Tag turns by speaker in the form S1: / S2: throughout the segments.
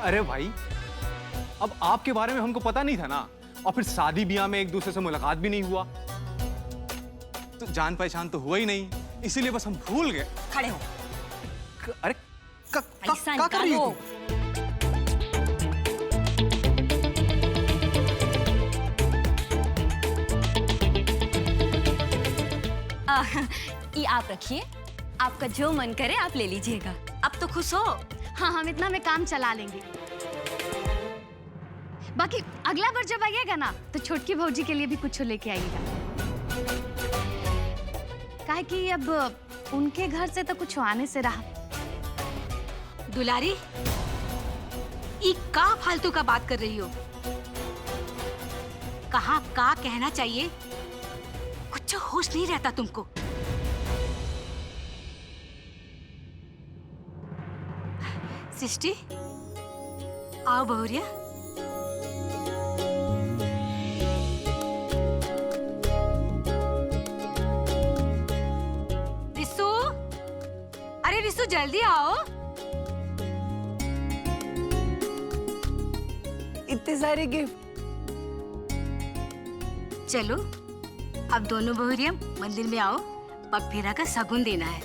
S1: अरे भाई, अब आपके बारे में हमको पता नहीं था ना, और फिर शादी ब्याह में एक दूसरे से मुलाकात भी नहीं हुआ, तो जान पहचान तो हुआ ही नहीं, इसीलिए बस हम भूल गए।
S2: खड़े हो।
S1: अरे
S2: पैसा
S1: का कर रही हो?
S2: ये आप रखिए, आपका जो मन करे आप ले लीजिएगा। अब तो खुश हो?
S3: हाँ, हम इतना में काम चला लेंगे। बाकी अगला बार जब आइएगा ना तो छोटकी भौजी के लिए भी कुछ लेके आइएगा, काहे कि अब उनके घर से तो कुछ आने से रहा।
S4: दुलारी, ई का फालतू का बात कर रही हो? कहाँ का कहना चाहिए, कुछ होश नहीं रहता तुमको। सृष्टि, आओ बहुरिया। रिसु, अरे रिसु जल्दी आओ।
S5: इतने सारे गिफ्ट।
S4: चलो अब दोनों बहुरिया मंदिर में आओ, पग फेरा का शगुन देना है।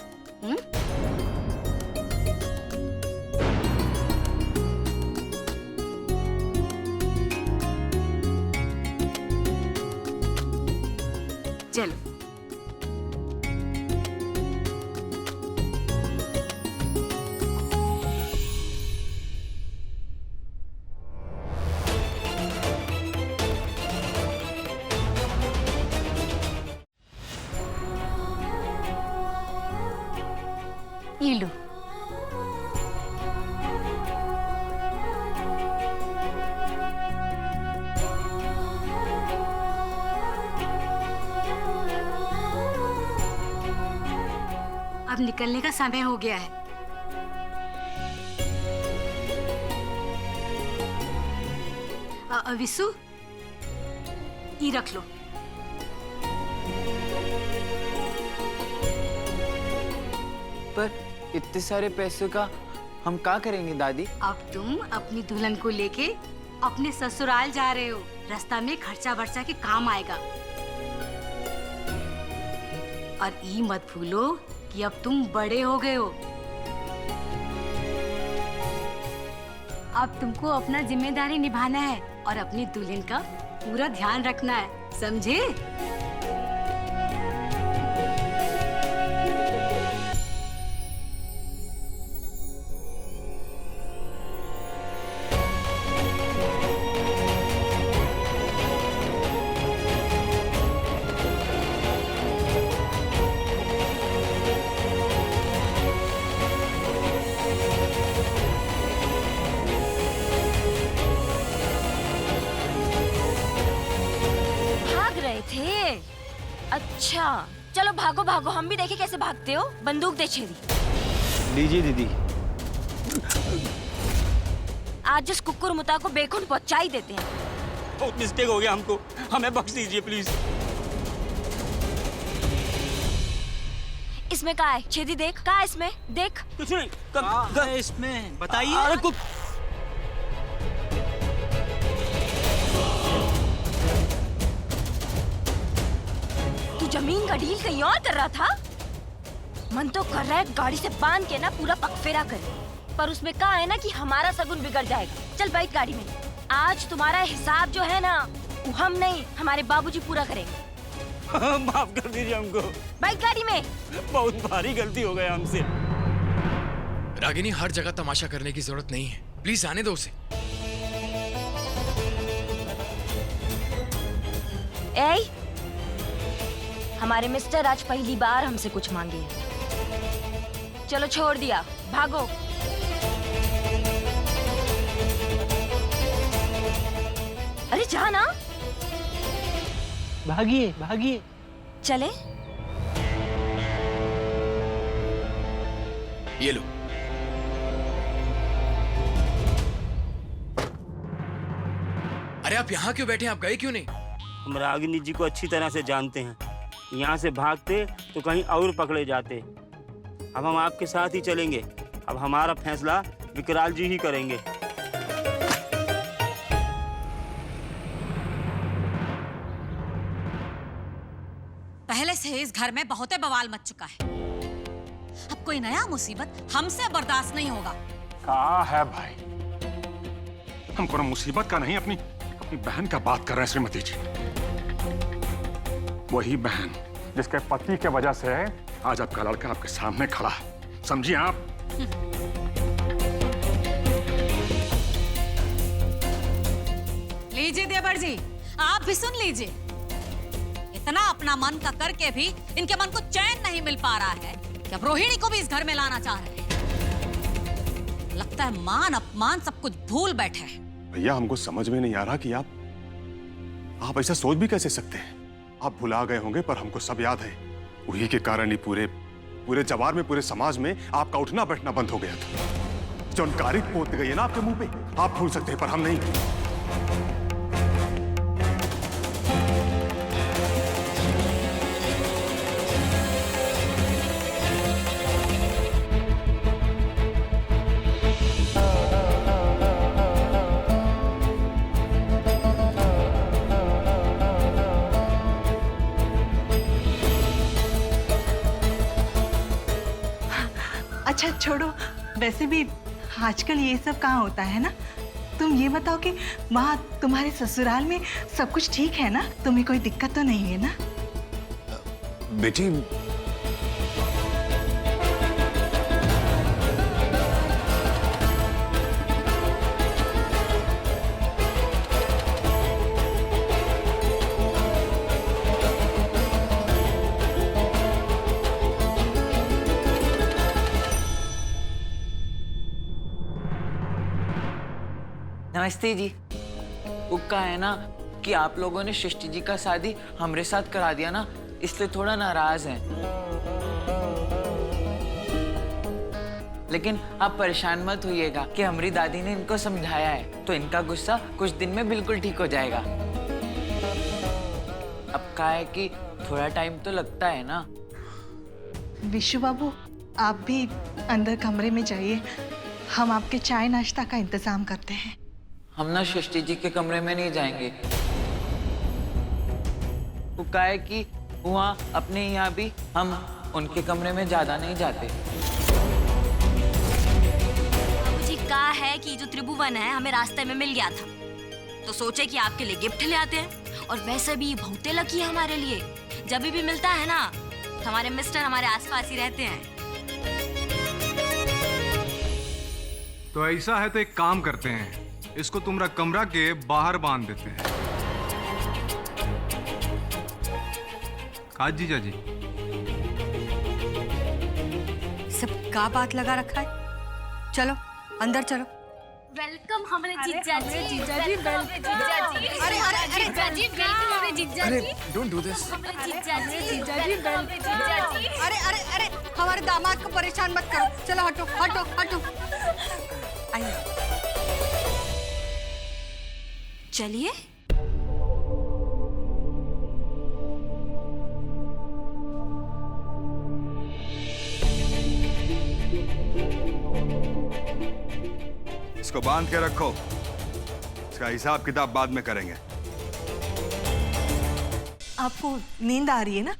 S4: चलो। ये लो। अब निकलने का समय हो गया है। विशु, ये रख लो।
S5: पर इतने सारे पैसों का हम क्या करेंगे दादी?
S4: अब तुम अपनी दुल्हन को लेके अपने ससुराल जा रहे हो, रास्ता में खर्चा वर्चा के काम आएगा। और ये मत भूलो कि अब तुम बड़े हो गए हो। अब तुमको अपना जिम्मेदारी निभाना है और अपनी दुल्हन का पूरा ध्यान रखना है, समझे?
S2: अच्छा, चलो भागो भागो, हम भी देखे कैसे भागते हो। बंदूक दे छेदी।
S1: लीजिए दीदी।
S2: आज जिस कुकुर मुता को बेखुन पहुंचा ही देते हैं।
S6: बहुत मिस्टेक हो गया हमको, हमें बख्श दीजिए प्लीज।
S2: इसमें क्या है? छेदी देख, क्या है इसमें? देख।
S6: कुछ नहीं इसमें, बताइए। अरे
S2: जमीन का डील कहीं और कर रहा था। मन तो कर रहा है गाड़ी से बांध के ना पूरा पगफेरा करे, पर उसमें कहा है ना कि हमारा सगुन बिगड़ जाएगा। चल बैठ गाड़ी में। आज तुम्हारा हिसाब जो है ना, वो हम नहीं हमारे बाबूजी पूरा करेंगे।
S6: माफ कर दीजिए हमको।
S2: बैठ गाड़ी में।
S6: बहुत भारी गलती हो गया हमसे।
S7: रागिनी, हर जगह तमाशा करने की जरूरत नहीं है, प्लीज आने दो उसे।
S2: हमारे मिस्टर आज पहली बार हमसे कुछ मांगे हैं। चलो छोड़ दिया, भागो। अरे जा ना।
S5: भागिए भागिए।
S2: चले।
S7: ये लो। अरे आप यहाँ क्यों बैठे हैं? आप गए क्यों नहीं?
S6: हम रागिनी जी को अच्छी तरह से जानते हैं, यहाँ से भागते तो कहीं और पकड़े जाते। अब हम आपके साथ ही चलेंगे। अब हमारा फैसला विकराल जी ही करेंगे।
S8: से इस घर में बहुत बवाल मच चुका है। अब कोई नया मुसीबत हमसे बर्दाश्त नहीं होगा।
S9: कहा है भाई, हम कोनो मुसीबत का नहीं, अपनी बहन का बात कर रहे हैं श्रीमती जी। वही बहन जिसके पति के वजह से आज आपका लड़का आपके सामने खड़ा है, समझिए आप।
S8: लीजिए देवर जी, आप भी सुन लीजिए। इतना अपना मन का करके भी इनके मन को चैन नहीं मिल पा रहा है कि अब रोहिणी को भी इस घर में लाना चाह रहे हैं। लगता है मान अपमान सब कुछ भूल बैठे हैं।
S9: भैया हमको समझ में नहीं आ रहा कि आप ऐसा सोच भी कैसे सकते हैं। आप भुला गए होंगे पर हमको सब याद है। उन्हीं के कारण ही पूरे जवार में, पूरे समाज में आपका उठना बैठना बंद हो गया था। जो नकारी पोत गई है ना आपके मुंह पे, आप भूल सकते हैं पर हम नहीं।
S10: अच्छा छोड़ो, वैसे भी आजकल ये सब कहाँ होता है ना। तुम ये बताओ कि वहाँ तुम्हारे ससुराल में सब कुछ ठीक है ना? तुम्हें कोई दिक्कत तो नहीं है ना?
S9: बेटी
S5: नमस्ते जी। वो का है ना कि आप लोगों ने सृष्टि जी का शादी हमारे साथ करा दिया ना, इसलिए थोड़ा नाराज हैं। लेकिन आप परेशान मत होइएगा कि हमारी दादी ने इनको समझाया है, तो इनका गुस्सा कुछ दिन में बिल्कुल ठीक हो जाएगा। अब का है कि थोड़ा टाइम तो लगता है ना।
S10: विशु बाबू, आप भी अंदर कमरे में जाइए, हम आपके चाय नाश्ता का इंतजाम करते हैं।
S5: हम ना सृष्टि जी के कमरे में नहीं जाएंगे। वो का है कि वहाँ अपने यहाँ भी हम उनके कमरे में ज्यादा नहीं जाते।
S2: मुझे कहा है कि जो त्रिभुवन है हमें रास्ते में मिल गया था, तो सोचे कि आपके लिए गिफ्ट ले आते हैं। और वैसे भी बहुत लकी है हमारे लिए, जब भी मिलता है ना हमारे मिस्टर हमारे आसपास ही रहते हैं।
S1: तो ऐसा है तो एक काम करते हैं, इसको तुम्हारा कमरा के बाहर बांध देते हैं। काज जीजा जी,
S8: सब का बात लगा रखा है। चलो अंदर चलो।
S2: वेलकम हमारे जीजा जी।
S3: जीजा जी, वेलकम जीजा जी।
S8: अरे अरे अरे
S2: जीजा जी, वेलकम हमारे जीजा जी।
S7: Don't do this.
S2: हमारे जीजा जी,
S3: जीजा जी, वेलकम
S2: जीजा जी।
S8: अरे अरे अरे हमारे दामाद को परेशान मत करो। चलो हटो हटो हटो। आइए
S2: चलिए।
S11: इसको बांध के रखो, इसका हिसाब किताब बाद में करेंगे।
S10: आपको नींद आ रही है ना?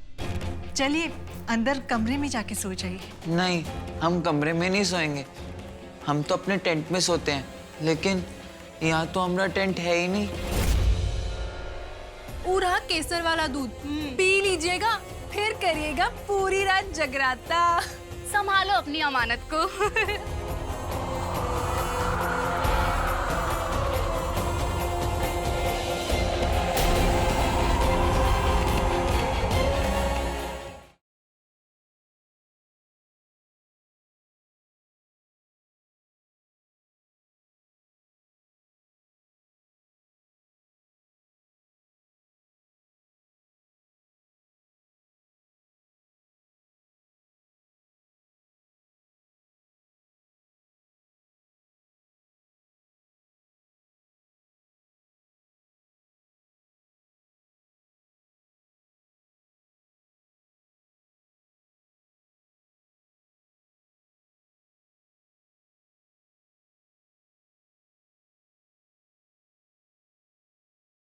S10: चलिए अंदर कमरे में जाके सो जाइए।
S5: नहीं, हम कमरे में नहीं सोएंगे, हम तो अपने टेंट में सोते हैं। लेकिन यहाँ तो हमारा टेंट है ही नहीं।
S3: पूरा केसर वाला दूध पी लीजिएगा, फिर करिएगा पूरी रात जगराता। संभालो अपनी अमानत को।